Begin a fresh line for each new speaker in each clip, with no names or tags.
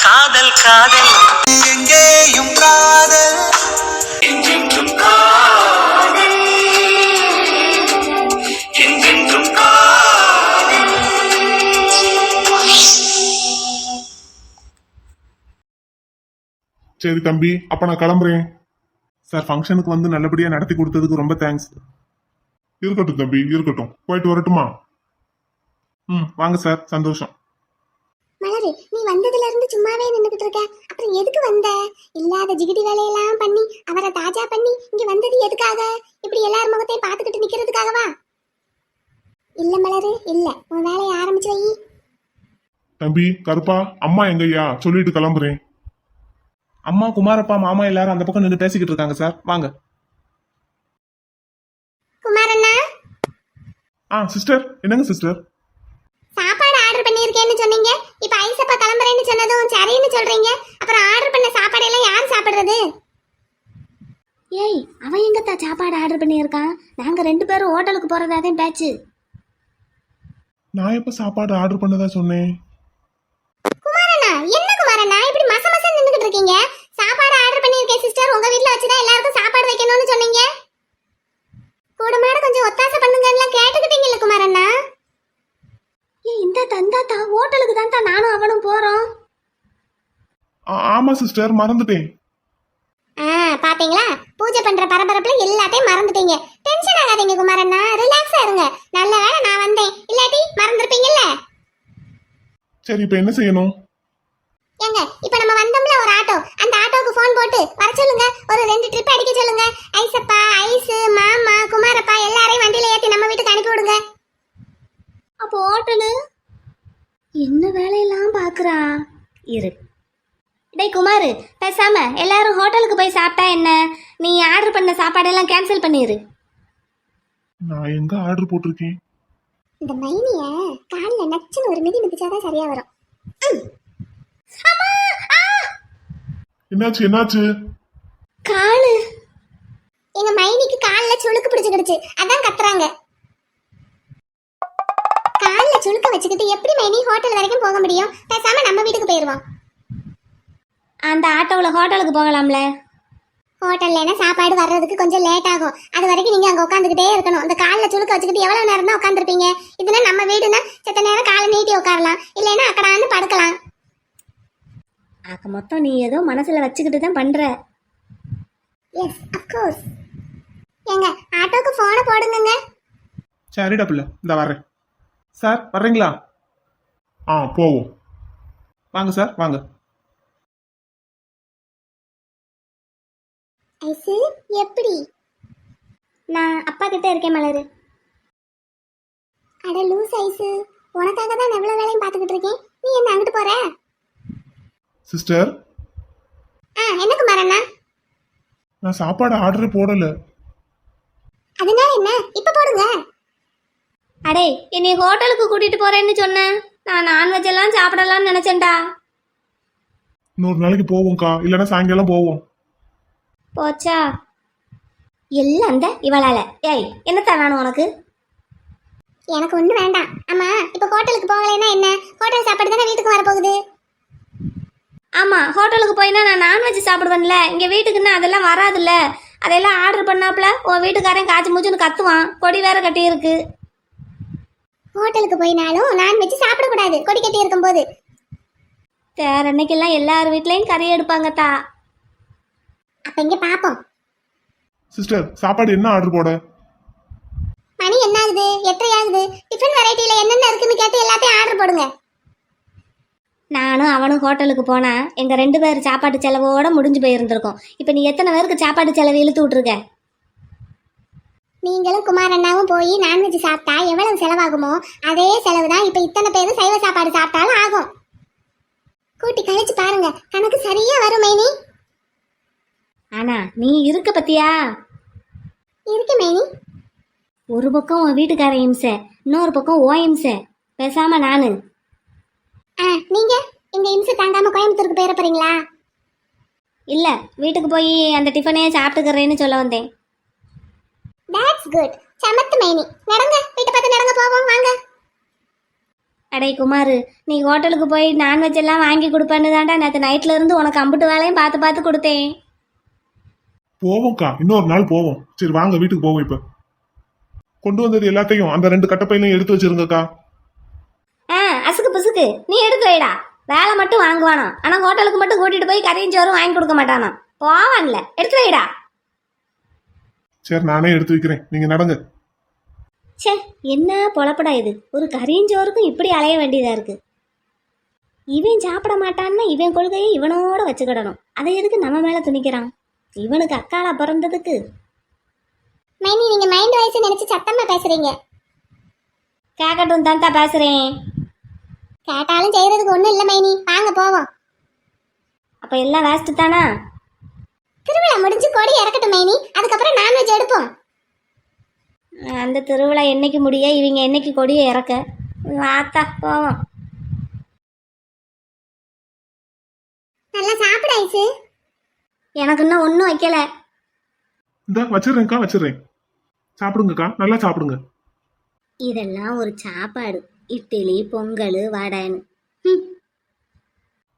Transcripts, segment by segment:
காதல் காதல் எங்கேயும் காதல் என்றென்றும் காதல் என்றென்றும் காதல்.
சரி தம்பி, அப்ப நான் கிளம்புறேன். சார், ஃபங்க்ஷனுக்கு வந்து நல்லபடியா நடத்தி கொடுத்ததுக்கு ரொம்ப தேங்க்ஸ். இருக்கட்டும் தம்பி, இருக்கட்டும். போயிட்டு வரட்டுமா? வாங்க சார், சந்தோஷம்.
மலரு, நீ வந்ததுல இருந்து சும்மாவே நின்னுகிட்டு இருக்க. அப்புறம் எதுக்கு வந்த? இல்லாத ஜிகிடி வேலையெல்லாம் பண்ணி அவரை தாஜா பண்ணி இங்க வந்தது எதுக்காக? இப்படி எல்லார் முகத்தையும் பாத்துக்கிட்டு நிக்கிறதுக்காகவா? இல்ல மலரு, இல்ல. உன் வேலையை ஆரம்பிச்சு வை.
தம்பி கருப்பா, அம்மா எங்கய்யா? சொல்லிட்டு கிளம்புறேன். அம்மா, குமாரப்பா, மாமா எல்லாரும் அந்த பக்கம் நின்று பேசிக்கிட்டு இருக்காங்க சார். வாங்க.
குமாரண்ணா.
சிஸ்டர். என்னங்க சிஸ்டர்?
சாப்பாடு ஆர்டர் பண்ணியிருக்கேன்னு சொன்னீங்க. இப்ப ஐசப்பா கிளம்புறேன்னு சொன்னதும் சரின்னு சொல்றீங்க. அப்புறம் ஆர்டர் பண்ண சாப்பாடு எல்லாம் யார் சாப்பிடுறது?
ஏய், அவன் எங்கத்தா சாப்பாடு ஆர்டர் பண்ணியிருக்கான்? நாங்க 2 பேரும் ஹோட்டலுக்கு போறதாதான் பேச்சு.
நான் எப்ப சாப்பாடு ஆர்டர் பண்ணதா சொன்னேன்?
குமாரண்ணா, என்ன குமாரண்ணா இப்படி மச மச நின்னுகிட்டு இருக்கீங்க? சாப்பாடு ஆர்டர் பண்ணியிருக்கேன் சிஸ்டர். உங்க வீட்ல வச்சுதான் எல்லாருக்கும் சாப்பாடு வைக்கணும்னு சொன்னீங்க. கூடமாட கொஞ்சம் ஒத்தாசை பண்ணுங்கன்னு கேட்டுக்கிட்டீங்கல்ல குமாரண்ணா?
ஏய், இந்த தந்தாத்தா ஹோட்டலுக்கு தான் நானும் அவனும் போறோம்.
ஆமா சிஸ்டர், மறந்துட்டேன்.
பாத்தீங்களா, பூஜை பண்ற பரபரப்புல எல்லாத்தையும் மறந்துட்டீங்க. டென்ஷன் ஆகாதீங்க குமாரண்ணா, ரிலாக்ஸா இருங்க. நல்ல வேளை நான் வந்தேன், இல்லாட்டி மறந்துருப்பீங்கல்ல.
சரி, இப்ப என்ன செய்யணும்?
ஏங்க, இப்ப நம்ம வந்தோம்ல ஒரு ஆட்டோ, அந்த ஆட்டோக்கு போன் போட்டு வர சொல்லுங்க. ஒரு 2 ட்ரிப் அடிக்க சொல்லுங்க. ஐசப்பா, ஐசு, மாமா, குமாரப்பா எல்லாரையும் வண்டியில ஏத்தி நம்ம வீட்டுக்கு அனுப்பி விடுங்க.
அப்போ ஹோட்டலு என்ன வேலையெல்லாம் பாக்குறா? இரு. டேய் குமாரு, பேசாம எல்லாரும் ஹோட்டலுக்கு போய் சாப்பிட்டா என்ன? நீ ஆர்டர் பண்ண சாப்பாடெல்லாம் கேன்சல் பண்ணிரு.
நான் எங்க ஆர்டர் போட்டிருக்கேன்?
இந்த மைனிய காலில் நச்சுன்னு ஒரு மிதி மிதிச்சாதான் சரியா வரும்.
என்னாச்சு என்னாச்சு?
காலு.
எங்க மைனிக்கு காலில் சுளுக்கு பிடிச்சுக்கிடுச்சு, அதான் கத்துறாங்க. காலில் சுளுக்க வச்சுக்கிட்டு எப்படி மைனி ஹோட்டல் வரைக்கும் போக முடியும்? பேசாம நம்ம வீட்டுக்கு போயிருவோம்.
அந்த ஆட்டோவில் ஹோட்டலுக்கு போகலாம்ல?
ஹோட்டல்ல சாப்பாடு வர்றதுக்கு கொஞ்சம் லேட் ஆகும். அது வரைக்கும் நீங்க அங்க உட்காந்துக்கிட்டே இருக்கணும். இந்த காலில் சுளுக்க வச்சுக்கிட்டு எவ்வளவு நேரம் தான் உட்காந்துருப்பீங்க? இதுனா நம்ம வீடுனா செத்த நேரம் காலை நீட்டி உட்காரலாம், இல்லைன்னா அக்கடான்னு படுக்கலாம்.
ஆக மொத்தம் நீ ஏதோ மனசுல வச்சுக்கிட்டு தான் பண்ற.
Yes, of course. ஏங்க, ஆட்டோக்கு போனை போடுங்க.
சரிடா பிள்ளை, இந்த வர்றேன். சார் வர்றீங்களா? போவோம். வாங்க சார், வாங்க.
ஐசு, எப்படி?
நான் அப்பா கிட்ட இருக்கேன் மலரு.
அட லூஸ் ஐசு, உனக்காக தான் எவ்வளவு வேலையும் பார்த்துக்கிட்டு இருக்கேன். நீ என்ன அங்கிட்டு போற?
சிஸ்டர்.
என்ன குமாரண்ணா?
நான் சாப்பாடு ஆர்டர் போடல.
அதனால என்ன, இப்ப போடுங்க.
அடே, என்னை ஹோட்டலுக்கு கூட்டிட்டு போறேன்னு சொன்னேன். நான் நான்வெஜ் எல்லாம் சாப்பிடலாம்னு நினைச்சேன்டா.
இன்னொரு நாளைக்கு போவோம்க்கா, இல்லைன்னா சாயங்காலம் போவோம்.
போச்சா எல்லாம் அந்த இவளால. ஏய், என்னத்தான் வேணும் உனக்கு?
எனக்கு ஒண்ணு வேண்டாம். ஆமா, இப்ப ஹோட்டலுக்கு போகலைன்னா என்ன? ஹோட்டல் சாப்பாடு தானே வீட்டுக்கு வரப்போகுது.
ஆமா, ஹோட்டலுக்கு போயினா நான் நான்வெஜ் சாப்பிடுவேன்ல. இங்க வீட்டுக்குன்னா அதெல்லாம் வராதுல்ல. அதெல்லாம் ஆர்டர் பண்ணாப்புல உன் வீட்டுக்காரன் காய்ச்சி மூச்சுன்னு கத்துவான். கொடி வேற கட்டி இருக்கு.
ஹோட்டலுக்கு போயினாலும் நான்வெஜ் சாப்பிடக்கூடாது, கொடி கட்டி இருக்கும் போது.
வேற அன்னைக்கெல்லாம் எல்லார் வீட்லயும் கறி எடுப்பாங்கத்தா.
அப்ப இங்க பாப்போம்.
சிஸ்டர், சாப்பாடு என்ன ஆர்டர் போட?
மணி என்ன ஆகுது? 8:30 ஆகுது. டிஃபன் வெரைட்டில என்னென்ன இருக்குன்னு கேட்டு எல்லாத்தையும் ஆர்டர் போடுங்க.
நானும் அவனும் ஹோட்டலுக்கு போனா எங்க 2 பேர் சாப்பாட்டு செலவோட முடிஞ்சு போயிருந்திருக்கோம். இப்ப நீ எத்தனை பேருக்கு சாப்பாட்டு செலவு இழுத்து விட்டுருக்க?
நீங்களும் குமாரண்ணாவும் போய் நான்வெஜ் சாப்பிட்டா எவ்வளவு செலவாகுமோ அதே செலவு தான் இப்ப இத்தனை பேரும் சைவ சாப்பாடு சாப்பிட்டாலும் ஆகும். கூட்டி கழிச்சு பாருங்க, கணக்கு சரியா வரும் மைனி.
ஆனா நீ இருக்க பத்தியா?
இருக்கு மைனி.
ஒரு பக்கம் உன் வீட்டுக்கார இம்சை, இன்னொரு பக்கம் ஓ இம்சை. பேசாம நானு.
நீங்க இந்த இம்சை தாங்காம கோயம்புத்தூருக்கு போயிட போறீங்களா?
இல்ல, வீட்டுக்கு போய் அந்த டிஃபனே சாப்பிட்டுக்கிறேன்னு சொல்ல வந்தேன்.
That's good. சமத்து மைனி. நடங்க, வீட்டை பார்த்து நடங்க போவோம் வாங்க.
அடே குமார், நீ ஹோட்டலுக்கு போய் நான்வெஜ் எல்லாம் வாங்கி கொடுப்பேன்னு தான்டா நேற்று நைட்ல இருந்து உனக்கு அம்புட்டு வேலையும் பார்த்து பார்த்து கொடுத்தேன்.
போவோம்க்கா, இன்னொரு நாள் போவோம். சரி வாங்க வீட்டுக்கு போவோம். இப்ப கொண்டு வந்தது எல்லாத்தையும் அந்த 2 கட்டப்பையிலையும் எடுத்து வச்சிருங்கக்கா.
அசுக்கு புசுக்கு நீ எடுத்து வைடா. வேலை மட்டும் வாங்குவானா, ஆனா ஹோட்டலுக்கு மட்டும் கூட்டிட்டு போய் கறியும் சோறும் வாங்கி கொடுக்க மாட்டானா. போவான்ல, எடுத்து வைடா.
சரி நானே எடுத்து வைக்கிறேன், நீங்க நடங்க.
சே, என்ன பொழப்படா இது. ஒரு கறியும் சோறுக்கும் இப்படி அலைய வேண்டியதா இருக்கு. இவன் சாப்பிட மாட்டான்னா இவன் கொள்கையை இவனோட வச்சுக்கிடணும். அதை எதுக்கு நம்ம மேல துணிக்கிறான்? இவனுக்கு அக்காளா பிறந்ததுக்கு.
மைனி நீங்க மைண்ட் வாய்ஸ் நினைச்சு சத்தமா பேசுறீங்க.
கேட்கட்டும் தான்டா பேசுறேன்.
கேட்டாலும் செய்யறதுக்கு ஒண்ணும் இல்ல மைனி, வாங்க போவோம்.
அப்ப எல்லாம் வேஸ்ட் தானா?
திருவிழா முடிஞ்சு கொடி இறக்கட்டும் மைனி, அதுக்கப்புறம் நான்வெஜ் எடுப்போம்.
அந்த திருவிழா என்னைக்கு முடிய, இவங்க என்னைக்கு கொடியை இறக்க? வாத்தா போவோம்.
நல்லா சாப்பிடு ஐசு.
எனக்கு இன்னும் ஒன்றும் வைக்கல.
இந்த வச்சிடுறேன்க்கா, வச்சிடுறேன். சாப்பிடுங்கக்கா, நல்லா சாப்பிடுங்க.
இதெல்லாம் ஒரு சாப்பாடு? இட்லி பொங்கல் வடைன்னு.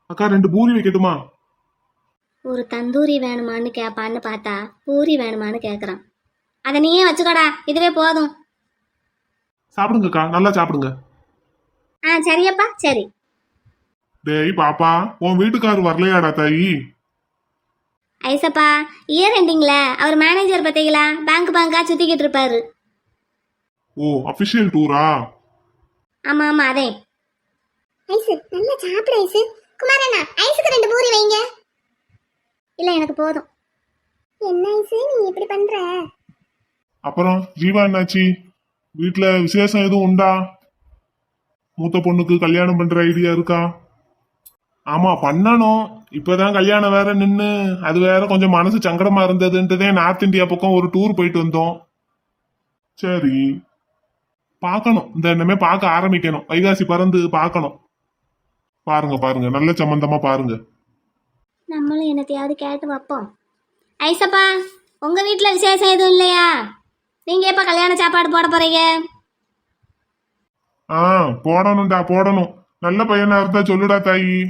அக்கா 2 பூரி வைக்கட்டுமா?
ஒரு தந்தூரி வேணுமான்னு கேட்பான்னு பார்த்தா பூரி வேணுமான்னு கேட்குறான். அதை நீயே வச்சுக்கோடா, இதுவே போதும்.
சாப்பிடுங்கக்கா, நல்லா சாப்பிடுங்க.
சரியப்பா சரி.
டேய் பாப்பா, உன் வீட்டுக்காரர் வரலையாடா தாயி?
ஐசப்பா, இயர் எண்டிங்ல அவர் மேனேஜர் பார்த்தீங்களா, பேங்கா சுத்திக்கிட்டு இருப்பாரு.
ஓ, அபிஷியல் டூரா?
ஆமா ஆமா அதே.
ஐசு நல்லா சாப்பிடு ஐசு. குமாரண்ணா ஐசுக்கு 2 பூரி வைங்க.
இல்ல எனக்கு போதும்.
என்ன ஐசு நீ இப்படி பண்ற?
அப்புறம் ஜீவா என்னாச்சு? வீட்டுல விசேஷம் எதுவும் உண்டா? மூத்த பொண்ணுக்கு கல்யாணம் பண்ற ஐடியா இருக்கா? ஆமா பண்ணணும். இப்பதான் கல்யாணம் வேற நின்னு அது வேற கொஞ்சம் மனசு சங்கடமா இருந்ததுன்றதே நார்த் இந்தியா பக்கம் ஒரு டூர் போயிட்டு வந்தோம். சரி பார்க்கணும், இந்த இனிமே பார்க்க ஆரம்பிக்கணும். வைகாசி பறந்து பார்க்கணும். பாருங்க பாருங்க, நல்ல சம்பந்தமா பாருங்க.
நம்மளும் என்னத்தையாவது கேட்டு வைப்போம். ஐசப்பா, உங்க வீட்டுல விசேஷம் எதுவும் இல்லையா? நீங்க எப்ப கல்யாண சாப்பாடு போட போறீங்க?
போடணும்டா போடணும். நல்ல பையனா இருந்தா சொல்லுடா தாயி.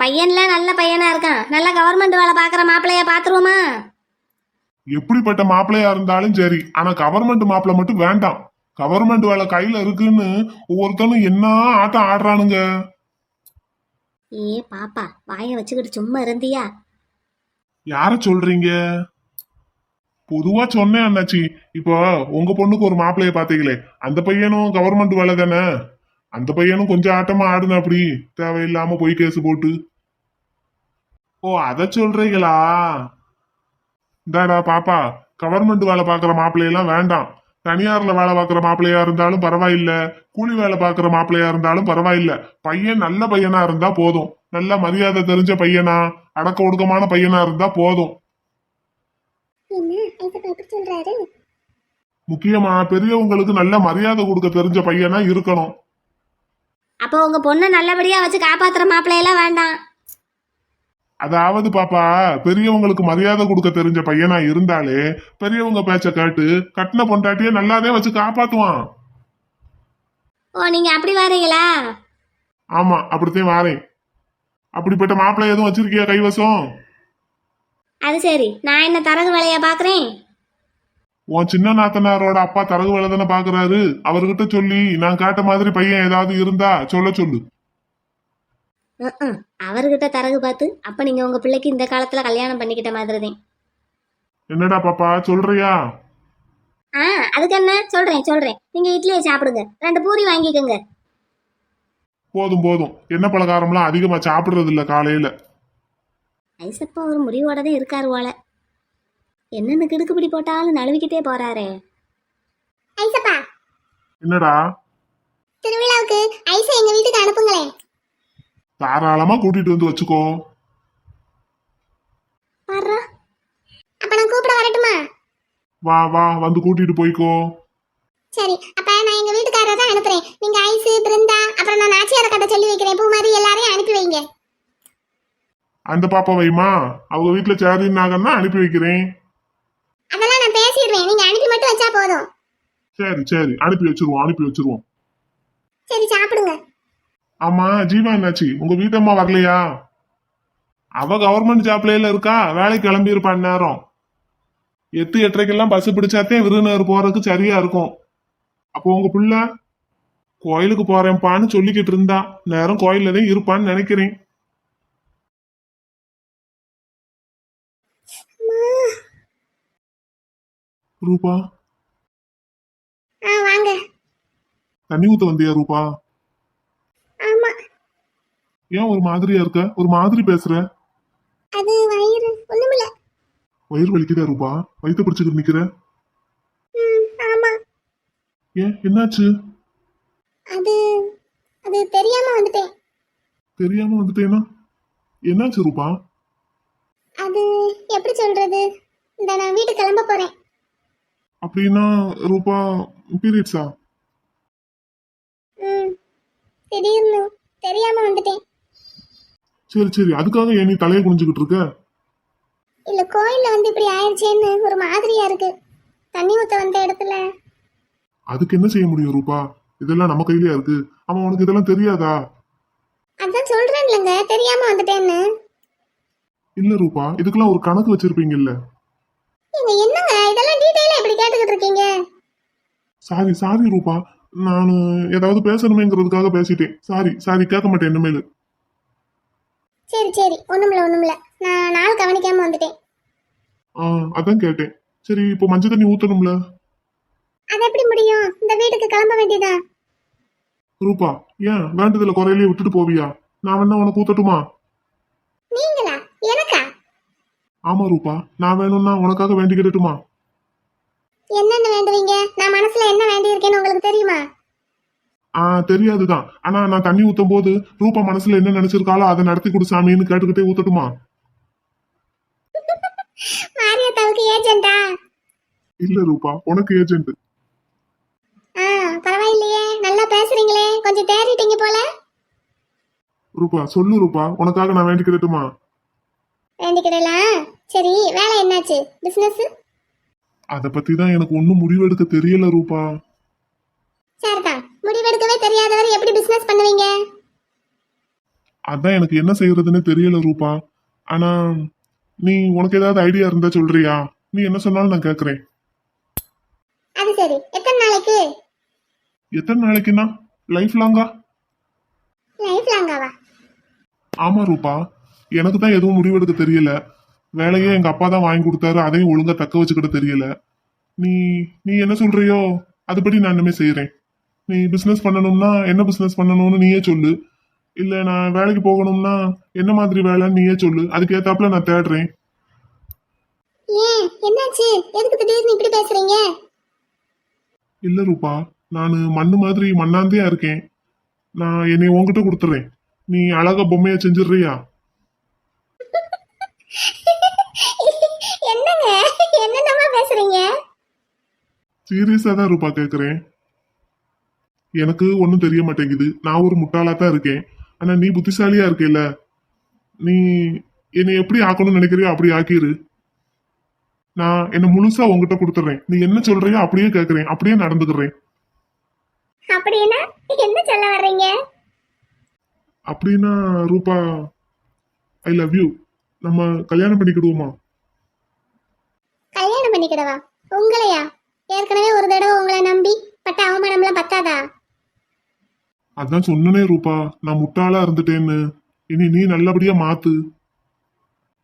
பையன்ல நல்ல பையனா இருக்கான். நல்ல கவர்மெண்ட் வேலை பாக்குற மாப்பிள்ளைய பாத்துருவோமா?
எப்படிப்பட்ட மாப்பிள்ளையா இருந்தாலும் சரி, ஆனா கவர்மெண்ட் மாப்பிள்ளை மட்டும் வேண்டாம். கவர்மெண்ட் வேலை கையில இருக்குன்னு ஒவ்வொருத்தனும் என்ன ஆட்டம் ஆடுறானுங்க.
ஏ பாப்பா, வாய வச்சுக்கிட்டு சும்மா இருந்தியா?
யார சொல்றீங்க? பொதுவா சொன்னேன் அண்ணாச்சி. இப்போ உங்க பொண்ணுக்கு ஒரு மாப்பிள்ளைய பாத்தீங்களே, அந்த பையனும் கவர்மெண்ட் வேலை தானே. அந்த பையனும் கொஞ்சம் ஆட்டமா ஆடுன, அப்படி தேவையில்லாம போய் கேஸ் போட்டு. ஓ அத சொல்றீங்களா? இந்தாடா பாப்பா, கவர்மெண்ட் வேலை பாக்குற மாப்பிள்ளையெல்லாம் வேண்டாம். தனியார்ல வேலை பாக்குற மாப்பிள்ளையா இருந்தாலும் பரவாயில்ல, கூலி வேலை பாக்குற மாப்பிள்ளையா இருந்தாலும் பரவாயில்ல. பையன் நல்ல பையனா இருந்தா போதும். நல்ல மரியாதை தெரிஞ்ச பையனா, அடக்க ஒடுக்கமான பையனா இருந்தா போதும்.
என்ன ஐசப்பா இப்படி சொல்றாரு?
முக்கியமா பெரியவங்களுக்கு நல்ல மரியாதை கொடுக்க தெரிஞ்ச பையனா இருக்கணும்.
அப்போ உங்க பொண்ணை நல்லபடியா வச்சு காப்பாத்துற மாப்பிள்ளையெல்லாம் வேண்டாம்.
அதாவது பாப்பா, பெரியவங்களுக்கு மரியாதை கொடுக்க தெரிஞ்ச பையனா இருந்தாலே பெரியவங்க பேச்ச கேட்டு கட்டின பொண்டாட்டிய நல்லாதே வச்சு காப்பாத்துவான்.
ஓ நீங்க அப்படி வரீங்களா?
ஆமா அப்படித்தான் வாரேன். அப்படிப்பட்ட மாப்பிள்ளை எதுவும் வச்சிருக்கியா கைவசம்?
அது சரி, நான் என்ன தரகு வேலையா பாக்குறேன்?
உன் சின்ன நாத்தனாரோட அப்பா தரகு வேலை தானே பாக்குறாரு. அவர்கிட்ட சொல்லி நான் கேட்ட மாதிரி பையன் ஏதாவது இருந்தா சொல்ல சொல்லு.
அவர்கிட்ட தரகு பார்த்து அப்ப நீங்க உங்க பிள்ளைக்கு இந்த காலத்துல கல்யாணம் பண்ணிக்கிட்ட மாதிரிதான்.
என்னடா பாப்பா சொல்றியா?
அதுக்கு என்ன சொல்றேன். நீங்க இட்லியை சாப்பிடுங்க, 2 பூரி வாங்கிக்கோங்க.
போதும் போதும், என்ன பலகாரம்லாம் அதிகமா சாப்பிடுறது இல்ல காலையில.
ஐசப்பா ஒரு முடிவோட தான் இருக்காரு போல. என்னென்ன கிடுக்குப்பிடி போட்டாலும் நழுவிக்கிட்டே போறாரே.
ஐசப்பா,
என்னடா?
திருவிழாவுக்கு ஐசை எங்க வீட்டுக்கு அனுப்புங்களேன்.
தாராளமா கூட்டிட்டு வந்து வச்சுக்கோ.
பாரு,
அப்ப நான் கூப்பிட வரட்டுமா?
வா வா, வந்து கூட்டிட்டு போய்க்கோ.
சரி, அப்ப நான் எங்க வீட்டுக்காரரை தான் அனுப்புறேன். நீங்க ஐசு பிருந்தா அப்புறம் நான் நாச்சியார கட்ட சொல்லி வைக்கிறேன். பூ மாதிரி எல்லாரையும் அனுப்பி வைங்க.
அந்த பாப்பா வைமா, அவங்க வீட்டுல சேரின்னாங்கன்னா அனுப்பி வைக்கிறேன்.
அதெல்லாம் நான் பேசிடுறேன், நீங்க அனுப்பி மட்டும் வச்சா போதும்.
சரி சரி, அனுப்பி வச்சிருவோம்.
சரி சாப்பிடுங்க.
ஆமா ஜீவா என்னாச்சு, உங்க வீட்டம்மா வரலையா? அவ கவர்மெண்ட் ஜாப்ல இருக்கா, வேலைக்கு கிளம்பி இருப்பான் நேரம். 8:30 பஸ் பிடிச்சாத்தே விருதுநகர் போறதுக்கு சரியா இருக்கும். அப்போ உங்க புள்ள கோயிலுக்கு போறேன்ப்பான்னு சொல்லிக்கிட்டு இருந்தா, நேரம் கோயில்ல தான் இருப்பான்னு நினைக்கிறேன். ரூபா,
வாங்க.
தண்ணி ஊத்த வந்தியா ரூபா?
ஆமா,
ஏன் ஒரு மாதிரியா இருக்க, ஒரு மாதிரி பேசுற?
அது வயிறு ஒண்ணுமில்ல.
வயிறு வலிக்குதா ரூபா? வயிற்று பிடிச்சுக்கிட்டு நிக்கிற?
ஆமா,
ஏன் என்னாச்சு?
அது அது தெரியாம வந்துட்டேன்.
தெரியாம வந்துட்டேனா? என்னாச்சு ரூபா?
அது எப்படி சொல்றது, இந்த நான் வீட்டுக்கு கிளம்ப போறேன்.
அப்படின்னா ரூபா பீரியட்ஸா?
திடீர்னு தெரியாம வந்துட்டேன்.
சரி சரி, அதுக்காக ஏன் நீ தலையை குனிஞ்சுக்கிட்டு இருக்க?
இல்ல, கோயில்ல வந்து இப்படி ஆயிடுச்சேன்னு ஒரு மாதிரியா இருக்கு. தண்ணி ஊத்த வந்த இடத்துல.
அதுக்கு என்ன செய்ய முடியும் ரூபா, இதெல்லாம் நம்ம கையிலயா இருக்கு. அவன் உனக்கு இதெல்லாம் தெரியாதா?
அதான் சொல்றேன் இல்லைங்க, தெரியாம வந்துட்டேன்னு.
இல்ல ரூபா, இதுக்கெல்லாம் ஒரு கணக்கு வச்சிருப்பீங்கல்ல.
நீங்க என்னங்க இதெல்லாம் டீடைலா இப்படி கேட்டுக்கிட்டு இருக்கீங்க?
சாரி சாரி ரூபா, நான் ஏதாவது பேசணுமேங்கிறதுக்காக பேசிட்டேன். சாரி சாரி, கேட்க மாட்டேன் இனிமேல்.
சரி சரி, ஒண்ணுமில்ல, நான் நாள் கவனிக்காம வந்துட்டேன்.
அதான் கேட்டேன். சரி, இப்போ மஞ்சள் தண்ணி ஊத்தணும்ல.
அது எப்படி முடியும், இந்த வீட்டுக்கு கிளம்ப வேண்டியதா?
ரூபா, ஏன் வேண்டதுல குறையிலேயே விட்டுட்டு போவியா? நான் வேணா உனக்கு ஊத்தட்டுமா?
நீங்களா? எனக்கா?
ஆமா ரூபா, நான் வேணும்னா உனக்காக வேண்டிக்கிடட்டுமா?
என்னென்ன வேண்டுவீங்க? நான் மனசுல என்ன வேண்டி இருக்கேன்னு உங்களுக்கு தெரியுமா?
தெரியாதுதான். ஆனா நான் தண்ணி ஊத்தும் போது ரூபா மனசுல என்ன நினைச்சிருக்காளோ அதை நடத்தி கொடு சாமின்னு கேட்டுக்கிட்டே ஊத்தட்டுமா?
மாரியாத்தாவுக்கு ஏஜென்டா?
இல்ல ரூபா, உனக்கு ஏஜென்ட்.
பரவாயில்லையே, நல்லா பேசுறீங்களே, கொஞ்சம் தேறிட்டீங்க போல.
ரூபா சொல்லு ரூபா, உனக்காக நான் வேண்டிக்கிடட்டுமா?
வேண்டிக்கிடலாம். சரி, வேலை என்னாச்சு? பிசினஸ்?
அத பத்தி தான் எனக்கு ஒன்னும் முடிவெடுக்க தெரியல ரூபா.
சரிதான், முடிவெடுக்கவே தெரியாதவர் எப்படி பிசினஸ் பண்ணுவீங்க?
அதான் எனக்கு என்ன செய்யறதுன்னு தெரியல ரூபா. ஆனா நீ உனக்கு ஏதாவது ஐடியா இருந்தா சொல்றியா? நீ என்ன சொன்னாலும் நான் கேக்குறேன்.
அது சரி, எத்தனை நாளைக்கு?
எத்தனை நாளைக்குன்னா லைஃப் லாங்கா?
லைஃப் லாங்காவா?
ஆமா ரூபா, எனக்கு தான் எதுவும் முடிவெடுக்க தெரியல. வேலையே எங்க அப்பா தான் வாங்கி கொடுத்தாரு, அதையும் ஒழுங்கா தக்க வச்சுக்கிட்ட தெரியல. நீ நீ என்ன சொல்றியோ அதுபடி நான் இனிமே செய்யறேன். நீ பிசினஸ் பண்ணணும்னா என்ன பிசினஸ் பண்ணணும்னு நீயே சொல்லு. இல்ல நான் வேலைக்கு போகணும்னா என்ன மாதிரி வேலைன்னு நீயே சொல்லு, அதுக்கு ஏத்தாப்புல நான் தேடுறேன்.
ஏன் என்னாச்சு? எதுக்கு திடீர்னு இப்படி பேசுறீங்க?
இல்ல ரூபா, நான் மண்ணு மாதிரி மண்ணாந்தியா இருக்கேன். நான் என்னை உன்கிட்ட கொடுத்துறேன். நீ அழகா பொம்மைய செஞ்சிடுறியா?
என்னங்க என்னென்னமா பேசுறீங்க?
சீரியஸா தான் ரூபா கேக்குறேன். எனக்கு ஒன்னும் தெரிய மாட்டேங்குது, நான் ஒரு முட்டாளா தான் இருக்கேன். ஆனா நீ புத்திசாலியா இருக்கேல்ல, நீ என்னை எப்படி ஆக்கணும்னு நினைக்கிறியோ அப்படி ஆக்கிரு. நான் என்ன முழுசா உங்ககிட்ட கொடுத்துறேன். நீ என்ன சொல்றியோ அப்படியே கேக்குறேன், அப்படியே நடந்துக்கிறேன்.
அப்படின்னா என்ன சொல்ல வர்றீங்க?
அப்படின்னா ரூபா, ஐ லவ் யூ. நம்ம கல்யாணம் பண்ணிக்கிடுவோமா?
கல்யாணம் பண்ணிக்கிடவா? உங்களையா? ஏற்கனவே ஒரு தடவை உங்களை நம்பி பட்ட அவமானம்லாம் பத்தாதா?
அதான் சொன்னனே ரூபா, நான் முட்டாளா இருந்துட்டேன்னு. இனி நீ நல்லபடியா மாத்து.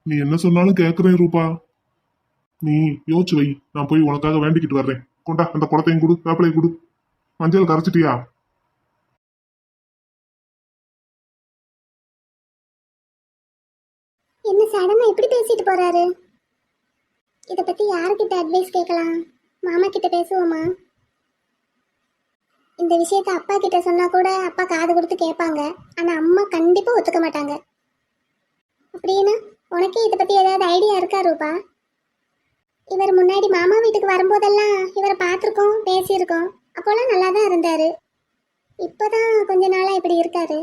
நீ என்ன சொன்னாலும் கேக்குறேன் ரூபா. நீ யோசிச்சு வை, நான் போய் உனக்காக வேண்டிக்கிட்டு வர்றேன். கொண்டா அந்த குடத்தையும் கொடு, வேப்பிலையும் கொடு. மஞ்சள் கரைச்சிட்டியா?
என்ன சடனா இப்படி பேசிட்டு போறாரு? இத பத்தி யாருக்கிட்ட அட்வைஸ் கேட்கலாம்? மாமா கிட்ட பேசுவோமா? இந்த விஷயத்த அப்பா கிட்ட சொன்னா கூட அப்பா காது கொடுத்து கேட்பாங்க. ஆனா அம்மா கண்டிப்பா ஒத்துக்க மாட்டாங்க. அப்படின்னா உனக்கே இதை பத்தி ஏதாவது ஐடியா இருக்கா ரூபா? இவர் முன்னாடி மாமா வீட்டுக்கு வரும்போதெல்லாம் இவரை பார்த்துருக்கோம், பேசியிருக்கோம். அப்போல்லாம் நல்லா தான் இருந்தாரு. இப்போதான் கொஞ்ச நாளா இப்படி இருக்காரு.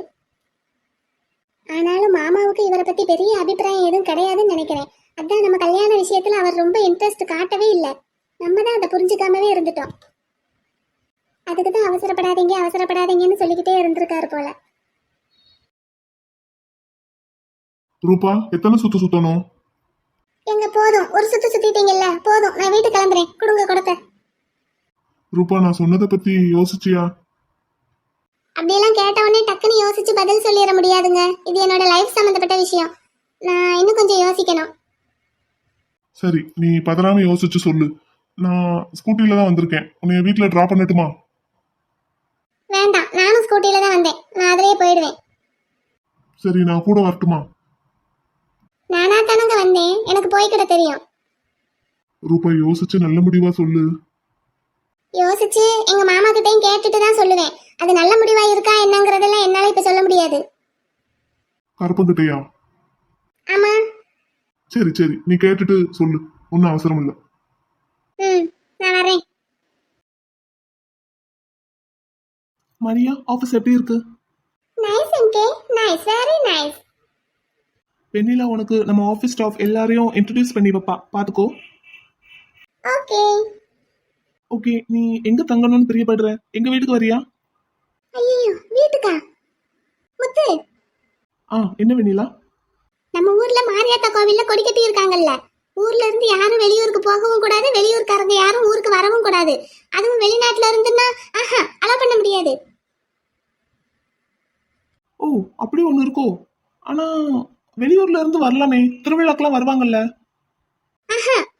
ஆனாலும் மாமாவுக்கு இவரை பத்தி பெரிய அபிப்பிராயம் எதுவும் கிடையாதுன்னு நினைக்கிறேன். அதான் நம்ம கல்யாண விஷயத்துல அவர் ரொம்ப இன்ட்ரெஸ்ட் காட்டவே இல்லை. நம்ம தான் அதை புரிஞ்சுக்காமவே இருந்துட்டோம். அதுக்கு தான் அவசரப்படாதீங்க அவசரப்படாதீங்கன்னு சொல்லிக்கிட்டே இருந்திருக்காரு போல.
ரூபா எத்தனை சுத்து சுத்தணும்?
எங்க போதும், ஒரு சுத்து சுத்திட்டீங்கல்ல, போதும், நான் வீட்டுக்கு கிளம்புறேன். கொடுங்க கொடுத்த.
ரூபா நான் சொன்னதை பத்தி யோசிச்சியா?
அப்படியெல்லாம் கேட்ட உடனே டக்குன்னு யோசிச்சு பதில் சொல்லிட முடியாதுங்க. இது என்னோட லைஃப் சம்மந்தப்பட்ட விஷயம். நான் இன்னும் கொஞ்சம் யோசிக்கணும்.
சரி நீ பதறாம யோசிச்சு சொல்லு. நான் ஸ்கூட்டில தான் வந்திருக்கேன். உன்னை வீட்டுல டிராப் பண்ணட்டுமா?
வேண்டாம், நானும் ஸ்கூட்டில தான் வந்தேன். நான் அதிலேயே போயிடுவேன்.
சரி நான் கூட வரட்டுமா?
நானா தானங்க வந்தேன், எனக்கு போய்கிட தெரியும்.
ரூபா யோசிச்சு நல்ல முடிவா சொல்லு.
யோசிச்சு எங்க மாமா கிட்டையும் கேட்டுட்டு தான் சொல்லுவேன். அது நல்ல முடிவா இருக்கா என்னங்கறதெல்லாம் என்னால இப்ப சொல்ல முடியாது.
கருப்பங்கிட்டயா?
ஆமா.
சரி சரி நீ கேட்டுட்டு சொல்லு, ஒன்னும் அவசரம் இல்ல.
நான் வரேன்.
மரியா ஆஃபீஸ் எப்படி இருக்கு?
Nice MK, nice, very nice.
Vennila உனக்கு நம்ம ஆஃபீஸ் ஸ்டாஃப் எல்லாரையும் இன்ட்ரடியூஸ் பண்ணி வைப்பா, பார்த்துக்கோ.
ஓகே.
ஓகே, நீ எங்க தங்கணும்னு பிரியப்படுற? எங்க வீட்டுக்கு வரியா?
ஐயோ, வீட்டுக்கா? முத்து,
என்ன வெண்ணிலா?
நம்ம ஊர்ல மாரியாத்தா கோவில்ல கொடி கட்டி இருக்காங்கல்ல. ஊர்ல இருந்து யாரும் வெளியூருக்கு போகவும் கூடாது, வெளியூர்காரங்க யாரும் ஊருக்கு வரவும் கூடாது. அதுவும் வெளிநாட்டுல இருந்துன்னா அலோ பண்ண முடியாது.
ஓ அப்படி ஒன்று இருக்கோ? ஆனா வெளியூர்ல இருந்து வரலாமே, திருவிழாக்கெல்லாம் வருவாங்கல்ல.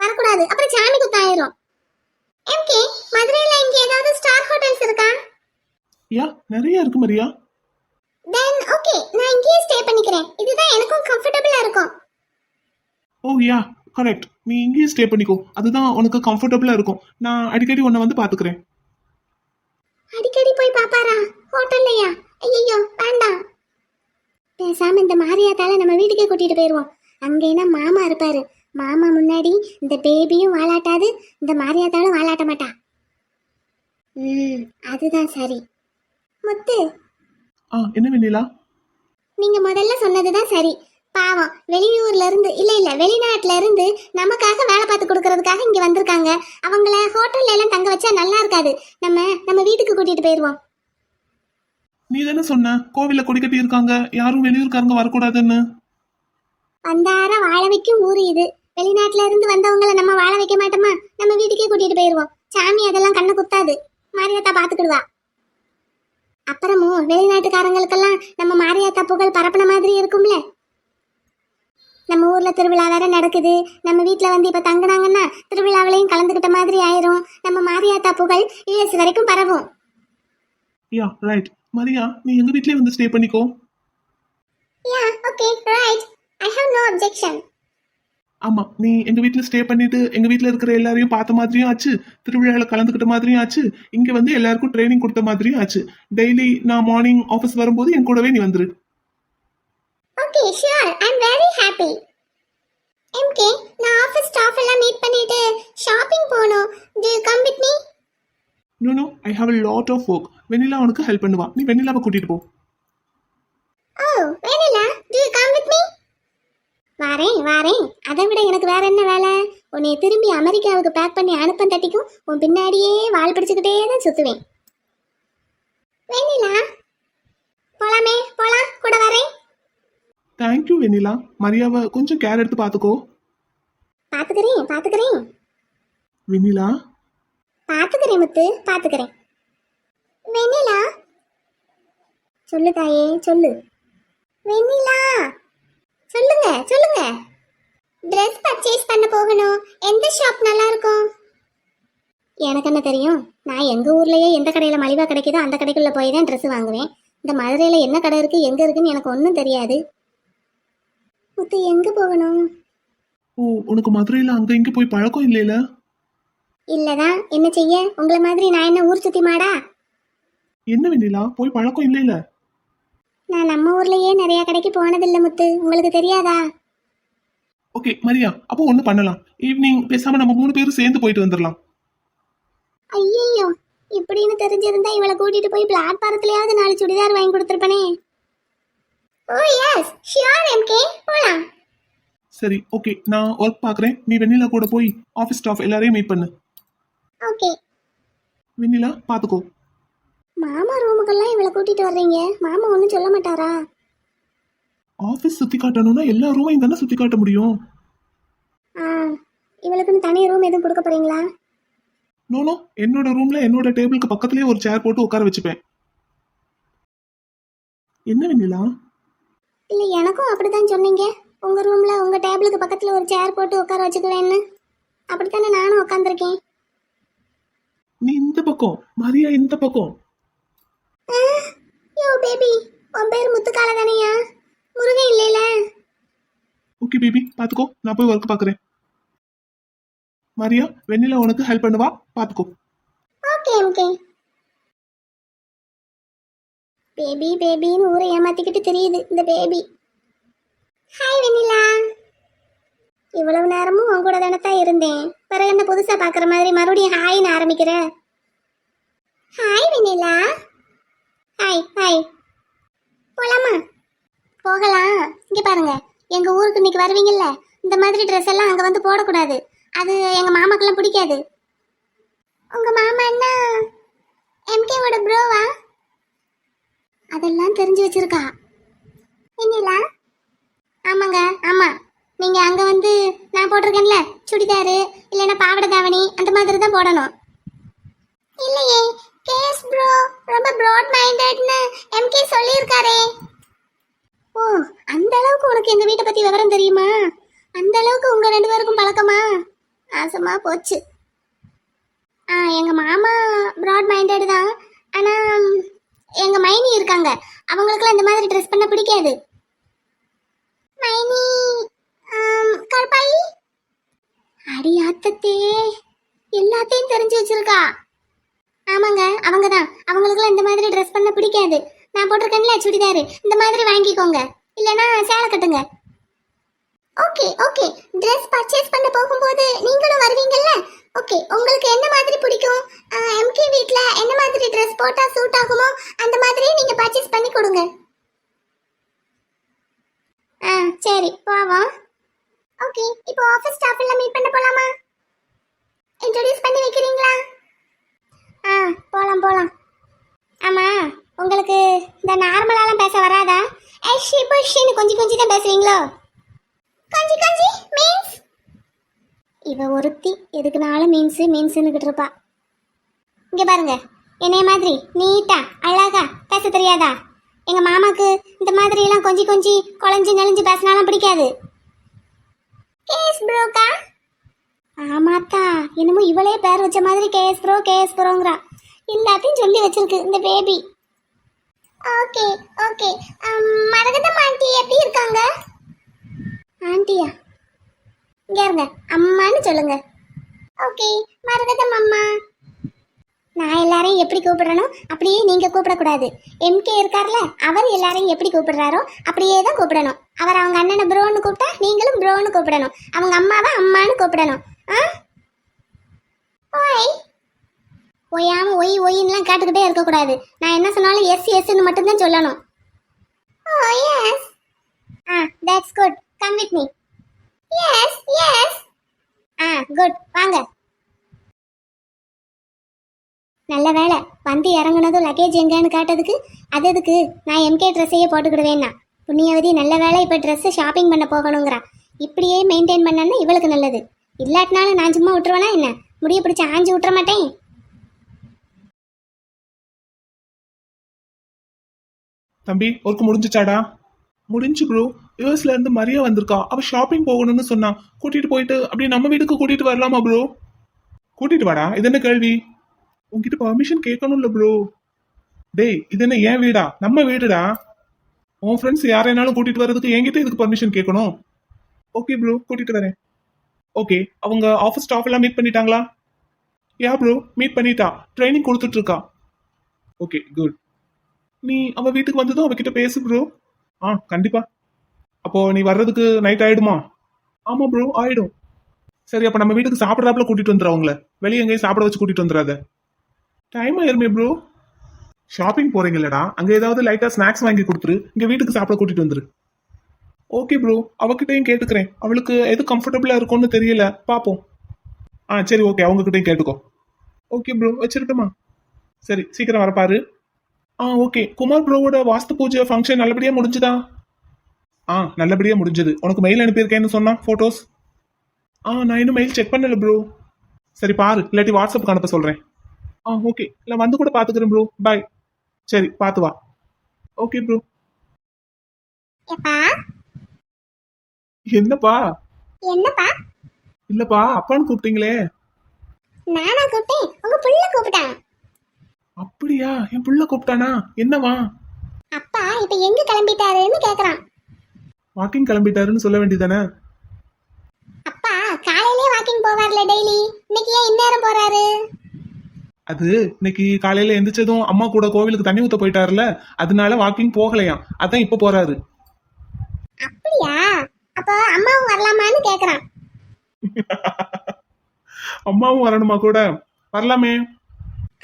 வரக்கூடாது, அப்புறம் சாமி குத்தாயிரும். எம்கே, மதுரையில இங்க ஏதாவது ஸ்டார் ஹோட்டல்ஸ் இருக்கா?
யா நிறைய இருக்கு மரியா.
தென் ஓகே, நான் இங்கேயே ஸ்டே பண்ணிக்கிறேன். இதுதான் எனக்கும் கம்ஃபர்டபுளா இருக்கும்.
ஓ யா கரெக்ட், நீ இங்கேயே ஸ்டே பண்ணிக்கோ, அதுதான் உனக்கு கம்ஃபர்டபுளா இருக்கும். நான் அடிக்கடி உன்னை வந்து பாத்துக்கிறேன்.
அடிக்கடி போய் பாப்பாரா ஹோட்டல்லையா? ஐயோ வேண்டாம். பேசாம இந்த மாரியாத்தால நம்ம வீட்டுக்கே கூட்டிட்டு போயிருவோம். அங்கேனா மாமா இருப்பாரு. மாமா முன்னாடி இந்த பேபியும் வாலாட்டாது, இந்த மாரியாத்தாலும் வாலாட்ட மாட்டா. அதுதான் சரி. முத்து,
என்ன வெண்ணிலா?
நீங்க முதல்ல சொன்னதுதான் சரி. பாவம், வெளியூர்ல இருந்து இல்ல வெளிநாட்டுல இருந்து நமக்காக வேலை பார்த்து கொடுக்கறதுக்காக இங்க வந்திருக்காங்க. அவங்கள ஹோட்டல்ல எல்லாம் தங்க வச்சா நல்லா இருக்காது. நம்ம வீட்டுக்கு கூட்டிட்டு போயிருவோம்.
நீ தானே சொன்ன கோவில்ல கொடி கட்டி இருக்காங்க, யாரும் வெளியூர்காரங்க வரக்கூடாதுன்னு.
வந்தார வாழ வைக்கும் ஊரு இது. வெளிநாட்டுல இருந்து வந்தவங்கள நம்ம வாழ வைக்க மாட்டோமா? நம்ம வீட்டுக்கே கூட்டிட்டு போயிருவோம். சாமி அதெல்லாம் கண்ணை குத்தாது, மாரியாத்தா பாத்துக்கிடுவா. அப்புறமும் வெளிநாட்டுக்காரங்களுக்கெல்லாம் நம்ம மாரியாத்தா புகழ் பரப்புன மாதிரி இருக்கும்ல. நம்ம ஊர்ல திருவிழா வேற நடக்குது. நம்ம வீட்டுல வந்து இப்ப தங்கினாங்கன்னா திருவிழாவிலையும் கலந்துகிட்ட மாதிரி ஆயிரும். நம்ம மாரியாத்தா புகழ் யுஎஸ் வரைக்கும் பரவும்.
யா ரைட் மரியா, நீ எங்க வீட்லயே வந்து ஸ்டே பண்ணிக்கோ.
Yeah okay right, I have no objection.
ஆமா, நீ எங்க வீட்ல ஸ்டே பண்ணிட்டு எங்க வீட்ல இருக்கிற எல்லாரையும் பார்த்த மாதிரியும் ஆச்சு, திருவிழாவில் கலந்துக்கிட்ட மாதிரியும் ஆச்சு, இங்க வந்து எல்லாருக்கும் ட்ரைனிங் கொடுத்த மாதிரியும் ஆச்சு. டெய்லி நான் மார்னிங் ஆஃபீஸ் வரும்போது என் கூடவே நீ வந்துரு.
Okay sure, I am very happy. MK, நான் ஆபீஸ் ஸ்டாஃப் எல்லாம் மீட் பண்ணிட்டு ஷாப்பிங் போணும். Do you come with me?
No I have a lot of work. Vennila உனக்கு ஹெல்ப் பண்ணுவா, நீ வெண்ணிலாவை கூட்டிட்டு போ.
Oh Vennila, do you come with me? வாரேன். அதை விட எனக்கு வேற என்ன வேலை? உன்னை திரும்பி அமெரிக்காவுக்கு பேக் பண்ணி அனுப்ப தட்டிக்கும் உன் பின்னாடியே வால் பிடிச்சுக்கிட்டே தான் சுத்துவேன். வெனிலா, போலாம், கூட வரேன்.
தேங்க்யூ வெண்ணிலா. மரியாவை கொஞ்சம் கேர் எடுத்து பாத்துக்கோ.
பாத்துக்கிறேன்.
வெண்ணிலா,
பாத்துக்கிறேன் முத்து, பாத்துக்கிறேன். வெனிலா, சொல்லு தாயே, சொல்லு. வெனிலா, சொல்லுங்க. ட்ரெஸ் பர்ச்சேஸ் பண்ண போகணும். எந்த ஷாப் நல்லா இருக்கும்? எனக்கு என்ன தெரியும்? நான் எங்க ஊர்லயே எந்த கடையில மலிவா கிடைக்குதோ அந்த கடைக்குள்ள போய் தான் ட்ரெஸ் வாங்குவேன். இந்த மதுரையில என்ன கடை இருக்கு, எங்க இருக்குன்னு எனக்கு ஒன்றும் தெரியாது. முத்து, எங்க போகணும்?
ஓ உனக்கு மதுரையில அங்க இங்க போய் பழக்கம் இல்லைல?
இல்லதான், என்ன செய்ய? உங்களை மாதிரி நான் என்ன ஊர் சுத்தி மாடா?
என்ன வெண்ணிலா, போய் பழக்கம் இல்லைல?
நான் நம்ம ஊர்லயே நிறைய கடைக்கு போனதில்லை முத்து, உங்களுக்கு தெரியாதா?
ஓகே மரியா, அப்போ ஒண்ணு பண்ணலாம். ஈவினிங் பேசாம நம்ம 3 பேரும் சேர்ந்து போயிட்டு வந்துடலாம்.
ஐயோ, இப்படின்னு தெரிஞ்சிருந்தா இவளை கூட்டிட்டு போய் பிளாட்பாரத்திலேயாவது 4 சுடிதார் வாங்கி கொடுத்துருப்பனே. ஓ எஸ் ஷியோர் எம்கே, போலாம்.
சரி ஓகே, நான் ஒர்க் பாக்குறேன். நீ வெண்ணிலா கூட போய் ஆஃபீஸ் ஸ்டாஃப் எல்லாரையும் மீட் பண்ணு.
ஓகே.
வெண்ணிலா பாத்துக்கோ.
மாமா ரூமுக்கெல்லாம் இவளை கூட்டிட்டு வர்றீங்க, மாமா ஒன்றும் சொல்ல மாட்டாரா?
ஆபீஸ் சுத்தி காட்டணும்னா எல்லா ரூமையும் தானே சுத்தி காட்ட முடியும்.
ஆ, இவளுக்குன்னு தனி ரூம் எதுவும் கொடுக்க போறீங்களா?
நோ, என்னோட ரூம்ல என்னோட டேபிளுக்கு பக்கத்துலயே ஒரு சேர் போட்டு உட்கார வச்சுப்பேன். என்ன வெண்ணிலா?
இல்ல, எனக்கும் அப்படித்தான் சொன்னீங்க. உங்க ரூம்ல உங்க டேபிளுக்கு பக்கத்துல ஒரு சேர் போட்டு உட்கார வச்சுக்குவேன்னு. அப்படித்தானே நானும் உட்காந்துருக்கேன்.
நீ இந்த பக்கம், மரியா இந்த பக்கம்.
யோ பேபி, உன் பேர் முத்துக்கால தானையா? முருகன் இல்லைல?
ஓகே பேபி, பாத்துக்கோ, நான் போய் ஒர்க் பாக்குறேன். மரியா, வெண்ணிலா உனக்கு ஹெல்ப் பண்ணுவா, பாத்துக்கோ.
Okay okay. பேபி பேபின்னு ஊரை ஏமாத்திக்கிட்டு தெரியுது இந்த பேபி. ஹாய் வெண்ணிலா. இவ்வளவு நேரமும் உன் கூட தானத்தான் இருந்தேன். பிறகு என்ன புதுசா பாக்குற மாதிரி மறுபடியும் ஹாய்னு ஆரம்பிக்கிற? ஹாய் வெண்ணிலா. Hi hi. போலாமா? போகலாம். இங்க பாருங்க, எங்க ஊருக்கு இன்னைக்கு வருவீங்கல்ல, இந்த மாதிரி ட்ரெஸ் எல்லாம் அங்க வந்து போடக்கூடாது. அது எங்க மாமாக்கெல்லாம் பிடிக்காது. உங்க மாமா என்ன எம்கேவோட ப்ரோவா? அதெல்லாம் தெரிஞ்சு வச்சிருக்கா வெண்ணிலா. ஆமாங்க, ஆமா. நீங்க அங்க வந்து நான் போட்டிருக்கேன்ல சுடிதாரு இல்லைன்னா பாவாடை தாவணி அந்த மாதிரி தான் போடணும். இல்லையே, கேஸ் ப்ரோ ரொம்ப ப்ராட் மைண்டட்னு எம்கே சொல்லியிருக்காரே. ஓ, அந்த அளவுக்கு உனக்கு எங்க வீட்டை பத்தி விவரம் தெரியுமா? அந்த அளவுக்கு உங்க ரெண்டு பேருக்கும் பழக்கமா? ஆசமா போச்சு. எங்க மாமா ப்ராட் மைண்டட் தான். ஆனா எங்க மைனி இருக்காங்க, அவங்களுக்குலாம் இந்த மாதிரி ட்ரெஸ் பண்ண பிடிக்காது. மைனி கருப்பாயி அடி ஆத்தத்தே, எல்லாத்தையும் தெரிஞ்சு வச்சிருக்கா. ஆமாங்க, அவங்க தான். அவங்களுக்குலாம் இந்த மாதிரி ட்ரெஸ் பண்ண பிடிக்காது. நான் போட்டிருக்கேன்ல சுடிதாரு, இந்த மாதிரி வாங்கிக்கோங்க, இல்லைன்னா சேலை கட்டுங்க. Okay okay. ட்ரெஸ் பர்ச்சேஸ் பண்ண போகும்போது நீங்களும் வருவீங்கல்ல? ஓகே, உங்களுக்கு என்ன மாதிரி பிடிக்கும், எம்கே வீட்ல என்ன மாதிரி ட்ரெஸ் போட்டா சூட் ஆகுமோ அந்த மாதிரி நீங்க பர்ச்சேஸ் பண்ணி கொடுங்க. சரி போவோம். ஓகே, இப்போ ஆஃபீஸ் ஸ்டாஃப் எல்லாம் மீட் பண்ண போலாமா? இன்ட்ரோடியூஸ் பண்ணி வைக்கிறீங்களா? போலாம் போலாம். ஆமா, உங்களுக்கு இந்த நார்மலாலாம் பேச வராதா? ஐஷி புஷின்னு கொஞ்சம் கொஞ்சம் தான் பேசுவீங்களோ? கொஞ்சம் கொஞ்சம் மீன்ஸ்? இவ ஒருத்தி எதுக்குனாலும் மீன்ஸுன்னுக்கிட்டு இருப்பா. இங்க பாருங்க, என்னைய மாதிரி நீட்டா அழகா பேச தெரியாதா? எங்க மாமாக்கு இந்த மாதிரி எல்லாம் கொஞ்சம் கொஞ்சம் குழஞ்சி நெளிஞ்சு பேசினாலும் பிடிக்காது. KS Broca? ஆமாத்தா, என்னமோ இவளே பேர் வச்ச மாதிரி கேஎஸ் ப்ரோங்கிறா. எல்லாத்தையும் சொல்லி வச்சிருக்கு இந்த baby. Okay okay. Maragatham aunty எப்படி இருக்காங்க? ஆண்டியா? இங்க இருங்க, அம்மான்னு சொல்லுங்க. ஓகே, மரகதம் அம்மா. நான் எல்லாரையும் எப்படி கூப்பிடுறனோ அப்படியே நீங்க கூப்பிடக்கூடாது. எம்கே இருக்கார்ல, அவர் எல்லாரையும் எப்படி கூப்பிடுறாரோ அப்படியே தான் கூப்பிடணும். அவர் அவங்க அண்ணனை ப்ரோன்னு கூப்பிட்டா நீங்களும் ப்ரோன்னு கூப்பிடணும். அவங்க அம்மாவை அம்மான்னு கூப்பிடணும். ஓய் ஒய்யாம ஒயின்லாம் கேட்டுக்கிட்டே இருக்கக்கூடாது. நான் என்ன சொன்னாலும் எஸ் எஸ்ன்னு மட்டும்தான் சொல்லணும். Oh yes. That's good. Come with me. Yes yes. Good, வாங்க. நல்ல வேலை, வந்து இறங்குனதும் லக்கேஜ் எங்கன்னு கேட்டதுக்கு அது எதுக்கு, நான் எம்கே ட்ரெஸ்ஸையே போட்டுக்கிடுவேன்னா. புண்ணியவதி நல்ல வேலை இப்போ ட்ரெஸ்ஸு ஷாப்பிங் பண்ண போகணுங்கிறா. இப்படியே மெயின்டைன் பண்ணனா இவளுக்கு நல்லது. இல்லாட்டினாலும் நான் சும்மா விட்டுருவேனா என்ன? முடிய பிடிச்சி ஆஞ்சு விட்டுற மாட்டேன்.
தம்பி, ஒர்க் முடிஞ்சுச்சாடா? முடிஞ்சு ப்ரோ. யூஎஸ்ல இருந்து மரியா வந்திருக்கா. அவ ஷாப்பிங் போகணும்னு சொன்னா. கூட்டிட்டு போயிட்டு அப்படியே நம்ம வீட்டுக்கு கூட்டிட்டு வரலாமா ப்ரோ? கூட்டிட்டு வாடா, இது என்ன கேள்வி? உன்கிட்ட பர்மிஷன் கேட்கணும்ல ப்ரோ. டேய், இது என்ன என் வீடா? நம்ம வீடுடா. உன் ஃப்ரெண்ட்ஸ் யாரைனாலும் கூட்டிட்டு வர்றதுக்கு என்கிட்ட இதுக்கு பர்மிஷன் கேட்கணும். ஓகே ப்ரோ, கூட்டிட்டு வரேன். ஓகே, அவங்க ஆஃபீஸ் ஸ்டாஃப் எல்லாம் மீட் பண்ணிட்டாங்களா? யா ப்ரோ, மீட் பண்ணிட்டா. ட்ரைனிங் கொடுத்துட்டு இருக்கா. Okay good. நீ அவ வீட்டுக்கு வந்ததும் அவகிட்ட பேசு ப்ரோ. கண்டிப்பா. அப்போ நீ வர்றதுக்கு நைட் ஆயிடுமா? ஆமா ப்ரோ, ஆயிடும். சரி, அப்ப நம்ம வீட்டுக்கு சாப்பிட்றாப்புல கூட்டிட்டு வந்துடுற அவங்கள. வெளியே எங்கேயும் சாப்பிட வச்சு கூட்டிட்டு வந்துடாத. டைம் ஆயிருமே ப்ரோ. ஷாப்பிங் போறீங்களடா, அங்க ஏதாவது லைட்டா ஸ்நாக்ஸ் வாங்கி கொடுத்துரு. இங்க வீட்டுக்கு சாப்பிட கூட்டிட்டு வந்துரு. ஓகே ப்ரோ, அவகிட்டையும் கேட்டுக்கிறேன். அவளுக்கு எது கம்ஃபர்டபுளா இருக்கும்னு தெரியல, பாப்போம். சரி ஓகே, அவங்க கிட்டையும் கேட்டுக்கோ. ஓகே ப்ரோ, வச்சிருட்டுமா? சரி, சீக்கிரம் வரப்பாரு. ஓகே. குமார் ப்ரோவோட வாஸ்து பூஜை ஃபங்க்ஷன் நல்லபடியா முடிஞ்சுதா? நல்லபடியா முடிஞ்சது. உனக்கு மெயில் அனுப்பியிருக்கேன்னு சொன்னா போட்டோஸ். நான் இன்னும் மெயில் செக் பண்ணல ப்ரோ. சரி பாரு, இல்லாட்டி வாட்ஸ்அப்புக்கு அனுப்ப சொல்றேன். ஓகே. இல்லை வந்து கூட பாத்துக்கிறேன் ப்ரோ. பாய். சரி பார்த்து வா. Okay bro.
எப்பா
என்னப்பா?
என்னப்பா?
இல்லப்பா, அப்பான்னு கூப்பிட்டீங்களே.
நானா கூப்பிட்டேன், உங்க புள்ள கூப்பிட்டான்.
அப்படியா? என் புள்ள கூப்பிட்டானா? என்னவா?
அப்பா இப்ப எங்க கிளம்பிட்டாருன்னு கேக்குறான்.
வாக்கிங் கிளம்பிட்டாருன்னு சொல்ல வேண்டியதானே?
அப்பா காலையிலே வாக்கிங் போவார்ல டெய்லி, இன்னைக்கு ஏன் இந்நேரம் போறாரு?
அது இன்னைக்கு காலையில எந்திரிச்சதும் அம்மா கூட கோவிலுக்கு தண்ணி ஊத்த போயிட்டாருல, அதனால வாக்கிங் போகலையாம். அதான் இப்ப போறாரு.
அப்படியா? அப்ப அம்மாவும் வரலாமான்னு கேக்குறான்.
அம்மாவும் வரணுமா கூட? வரலாமே.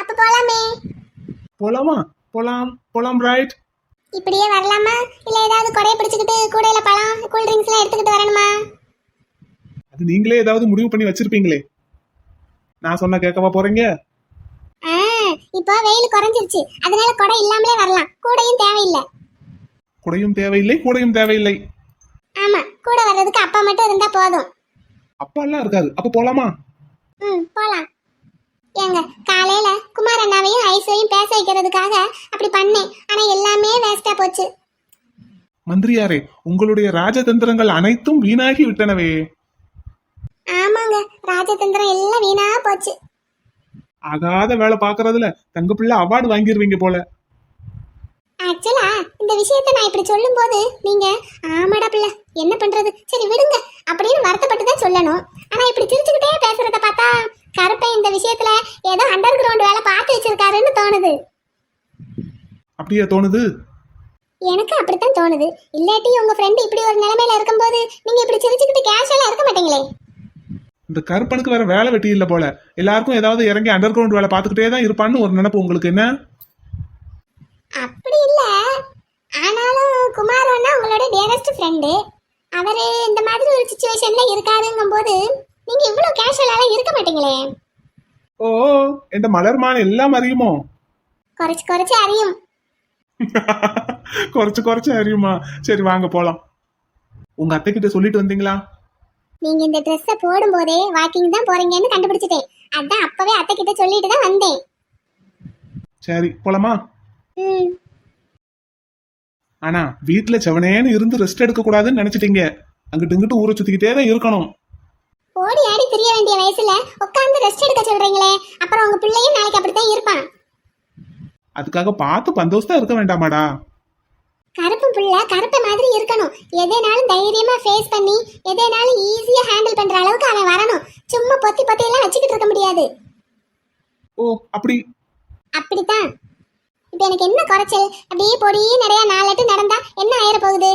அப்ப போலாமே.
போலாமா? போலாம் போலாம். ரைட்.
இப்படியே வரலாமா, இல்ல ஏதாவது கொடைய பிடிச்சுக்கிட்டு கூடையில பழம் கூல் ட்ரிங்க்ஸ் எல்லாம் எடுத்துக்கிட்டு வரணுமா?
அது நீங்களே ஏதாவது முடிவு பண்ணி வச்சிருப்பீங்களே. நான் சொன்னா கேட்கவா போறீங்க?
ஆ, இப்போ வெயில் குறைஞ்சிருச்சு, அதனால கொடை இல்லாமலே வரலாம், கூடையும் தேவையில்லை.
குடையும் தேவையில்லை, கூடையும் தேவையில்லை.
ஆமா, கூட வர்றதுக்கு அப்பா மட்டும் இருந்தா போதும்.
அப்பா எல்லாம் இருக்காது. அப்ப போலாமா?
போலாம். ஏங்க, காலையில குமார் அண்ணாவையும் ஐஸையும் பேச வைக்கிறதுக்காக அப்படி பண்ணேன், ஆனா எல்லாமே வேஸ்டா போச்சு.
மந்திரியாரே, உங்களுடைய ராஜதந்திரங்கள் அனைத்தும் வீணாகி விட்டனவே.
ஆமாங்க, ராஜதந்திரம் எல்லாம் வீணா போச்சு.
ஆகாத வேலை பாக்குறதுல தங்க பிள்ளை அவார்டு வாங்கிருவீங்க போல.
ஆக்சுவலா இந்த விஷயத்த நான் இப்படி சொல்லும் போது நீங்க ஆமாடா பிள்ளை என்ன பண்றது, சரி விடுங்க அப்படின்னு வருத்தப்பட்டு தான் சொல்லணும். ஆனா இப்படி சிரிச்சுக்கிட்டே பேசுறத பார்த்தா கருப்பை இந்த விஷயத்துல ஏதோ அண்டர் கிரவுண்ட் வேலை பார்த்து வச்சிருக்காருன்னு தோணுது.
அப்படியே தோணுது?
எனக்கு அப்படித்தான் தோணுது. இல்லாட்டி உங்க ஃப்ரெண்ட் இப்படி ஒரு நிலைமையில இருக்கும்போது நீங்க இப்படி சிரிச்சுக்கிட்டு கேஷுவலா இருக்க மாட்டீங்களே.
இந்த கருப்பனுக்கு வேற வேலை வெட்டி இல்ல போல. எல்லாருக்கும் ஏதாவது இறங்கி அண்டர் கிரவுண்ட் வேலை பார்த்துக்கிட்டே தான் இருப்பான்னு ஒரு நினைப்பு உங்களுக்கு. என்ன?
அப்படி இல்ல, ஆனாலும் குமார் அண்ணா உங்களோட டியரஸ்ட் ஃப்ரெண்டு. அவரு இந்த மாதிரி ஒரு சிச்சுவேஷன்ல இருக்காருங்கும் போது நீங்க இவ்வளவு கேஷுவலாலாம் இருக்க மாட்டீங்களே.
ஓ, என்ற மலர்மான் எல்லாம் அறியுமோ?
குறைச்சு அறியும்.
குறைச்சு அறியுமா? சரி வாங்க போலாம். உங்க அத்தை கிட்ட சொல்லிட்டு வந்தீங்களா?
நீங்க இந்த ட்ரெஸ்ஸை போடும்போதே வாக்கிங் தான் போறீங்கன்னு கண்டுபிடிச்சிட்டேன். அதான் அப்பவே அத்தை கிட்ட சொல்லிட்டு தான் வந்தேன்.
சரி போலாமா?
ம்,
ஆனா வீட்டுல செவனேன்னு இருந்து ரெஸ்ட் எடுக்க கூடாதுன்னு நினைச்சிட்டீங்க. அங்கிட்டு இங்கிட்டு ஊரை சுத்திக்கிட்டே தான் இருக்கணும்.
ஓடி ஆடி திரிய வேண்டிய வயசுல உட்கார்ந்து ரெஸ்ட் எடுக்க சொல்றீங்களே, அப்புறம் உங்க பிள்ளையும் நாளைக்கு அப்படித்தான் இருப்பான்.
அதுக்காக பார்த்து பந்தோஸ்தா இருக்க வேண்டாமாடா?
கருப்பு புள்ள கருப்பை மாதிரி இருக்கணும். எதேனாலும் தைரியமா ஃபேஸ் பண்ணி எதேனாலும் ஈஸியா ஹேண்டில் பண்ற அளவுக்கு அவன் வரணும். சும்மா பொத்தி எல்லாம் வச்சுக்கிட்டு இருக்க முடியாது.
ஓ அப்படி.
அப்படித்தான். இப்ப எனக்கு என்ன குறைச்சல்? அப்படியே பொடி நிறைய 4 எட்டு நடந்தா என்ன ஆயிர போகுது?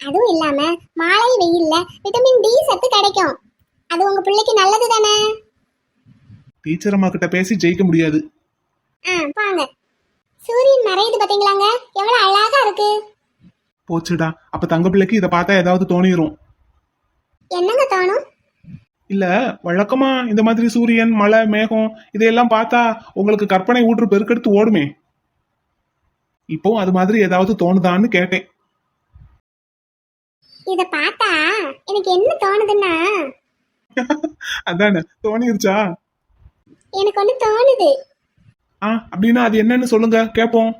அதுவும் இல்லாம மாலை வெயில்ல விட்டமின் டி சத்து கிடைக்கும். அது உங்க பிள்ளைக்கு நல்லது தானே.
டீச்சர் அம்மா கிட்ட பேசி ஜெயிக்க முடியாது.
வாங்க. சூரியன் மறையுது பாத்தீங்களாங்க, எவ்வளவு அழகா இருக்கு.
போச்சுடா. அப்ப தங்க பிள்ளைக்கு இதை பார்த்தா ஏதாவது தோணிரும்.
என்னங்க தோணும்?
இல்ல, வழக்கமா இந்த மாதிரி சூரியன் மழை மேகம் இதையெல்லாம் பார்த்தா உங்களுக்கு கற்பனை ஊற்று பெருக்கெடுத்து ஓடுமே. இப்போ அது மாதிரி ஏதாவது தோணுதான்னு கேட்டேன்.
இத பார்த்தா எனக்கு என்ன தோணுதுன்னா,
அதானே தோணிருச்சா?
எனக்கு ஒண்ணு தோணுது.
அப்படின்னா அது என்னன்னு சொல்லுங்க கேப்போம்.